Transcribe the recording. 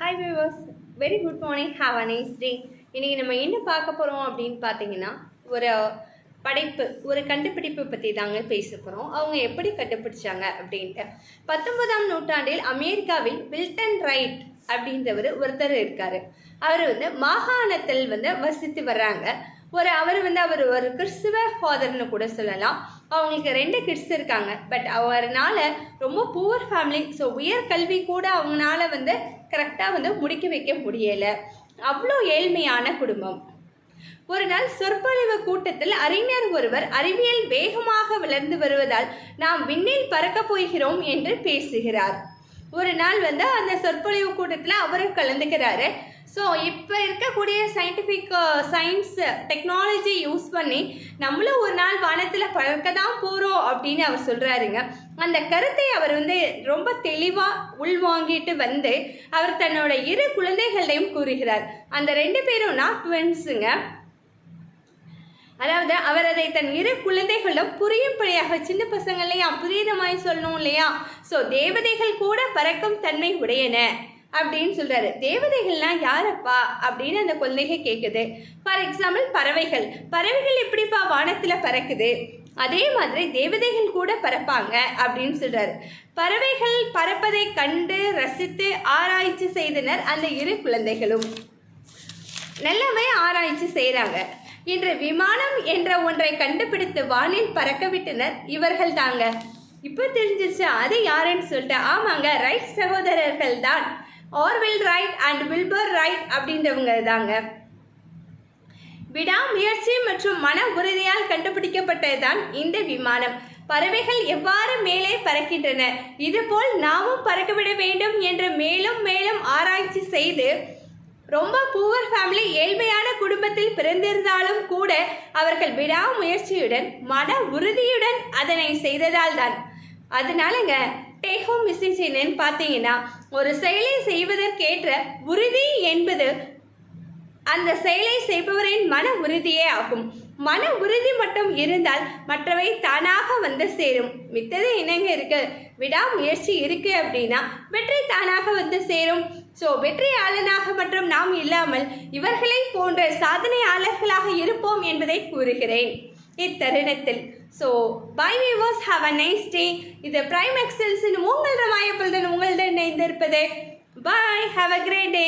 Hi viewers, very good morning, have a nice டே. இன்றைக்கி நம்ம என்ன பார்க்க போகிறோம் அப்படின்னு பார்த்தீங்கன்னா, ஒரு கண்டுபிடிப்பு பற்றி தாங்க பேச போகிறோம். அவங்க எப்படி கண்டுபிடிச்சாங்க அப்படின்ட்டு. 19ஆம் நூற்றாண்டில் அமெரிக்காவில் வில்டன் ரைட் அப்படின்றவர் ஒருத்தர் இருக்கார். அவர் மாகாணத்தில் வசித்து வர்றாங்க. அவர் ஒரு கிறிஸ்துவ ஃபாதர்னு கூட சொல்லலாம். அவங்களுக்கு 2 கிட்ஸ் இருக்காங்க. பட் அவரால் ரொம்ப புவர் ஃபேமிலி. ஸோ உயர்கல்வி கூட அவங்களால கரெக்டாக முடிக்க வைக்க முடியலை. அவ்வளோ ஏழ்மையான குடும்பம். ஒரு நாள் சொற்பொழிவு கூட்டத்தில் அறிஞர் ஒருவர் அறிவியல் வேகமாக வளர்ந்து வருவதால் நாம் விண்ணில் பறக்கப் போகிறோம் என்று பேசுகிறார். ஒரு நாள் அந்த சொற்பொழிவு கூட்டத்தில் அவரும் கலந்துக்கிறாரு. ஸோ இப்போ இருக்கக்கூடிய சயின்ஸ் டெக்னாலஜி யூஸ் பண்ணி நம்மளும் ஒரு நாள் வானத்தில் பறக்க தான் போகிறோம் அப்படின்னு அவர் சொல்கிறாருங்க. அந்த கருத்தை அவர் ரொம்ப தெளிவாக உள்வாங்கிட்டு அவர் தன்னோட 2 குழந்தைகளையும் கூறுகிறார். அந்த 2 பேரும் ட்வின்ஸுங்க. அதாவது அவர் அதை தன் 2 குழந்தைகளும் புரியும்படியாக, சின்ன பசங்களையா புரியுற மாதிரி சொல்லணும் இல்லையா? ஸோ தேவதைகள் கூட பறக்கும் தன்மை உடையன அப்படின்னு சொல்றாரு. தேவதைகள்லாம் யாரப்பா அப்படின்னு அந்த குழந்தைகள் கேட்குது. ஃபார் எக்ஸாம்பிள் பறவைகள் எப்படிப்பா வானத்தில் பறக்குது, அதே மாதிரி தேவதைகள் கூட பறப்பாங்க அப்படின்னு சொல்றாரு. பறவைகள் பறப்பதை கண்டு ரசித்து ஆராய்ச்சி செய்தனர் அந்த 2 குழந்தைகளும். நல்லாவே ஆராய்ச்சி செய்கிறாங்க. இன்று விமானம் என்ற ஒன்றை கண்டுபிடித்து வானில் பறக்க விட்டனர் இவர்கள் தாங்க. இப்போ தெரிஞ்சிச்சு அது யாருன்னு சொல்லிட்டு. ஆமாங்க, ரைட் சகோதரர்கள் தான். Orwell right and Wilbur right அப்படின்றவங்க தாங்க. விடாமுயற்சி மற்றும் மன உறுதியால் கண்டுபிடிக்கப்பட்டதுதான் இந்த விமானம். பறவைகள் எவ்வாறு மேலே பறக்கின்றன, இதுபோல் நாமும் பறக்கவிட வேண்டும் என்று மேலும் மேலும் ஆராய்ச்சி செய்து ரொம்ப புவர் ஃபேமிலி, ஏழ்மையான குடும்பத்தில் பிறந்திருந்தாலும் கூட அவர்கள் விடாமுயற்சியுடன் மன உறுதியுடன் அதனை செய்ததால் தான். அதனாலங்க டேக் ஹோம் மெசேஜ் என்னன்னு பார்த்தீங்கன்னா, ஒரு செயலை செய்வதற்கேற்ற உறுதி என்பது அந்த செயலை செய்பவரின் மன உறுதியே ஆகும். மன உறுதி மட்டும் இருந்தால் மற்றவை தானாக சேரும். மித்தது என்னங்க இருக்கு, விடாமுயற்சி இருக்கு அப்படின்னா வெற்றி தானாக சேரும். ஸோ வெற்றியாளனாக மட்டும் நாம் இல்லாமல் இவர்களை போன்ற சாதனையாளர்களாக இருப்போம் என்பதை கூறுகிறேன் இத்தருணத்தில். So bye viewers, have a nice day. இது பிரைம் எக்ஸல்ஸின் உங்கள் ரமாயப்பொழுது உங்களுடன் இணைந்திருப்பது. Bye, have a great day.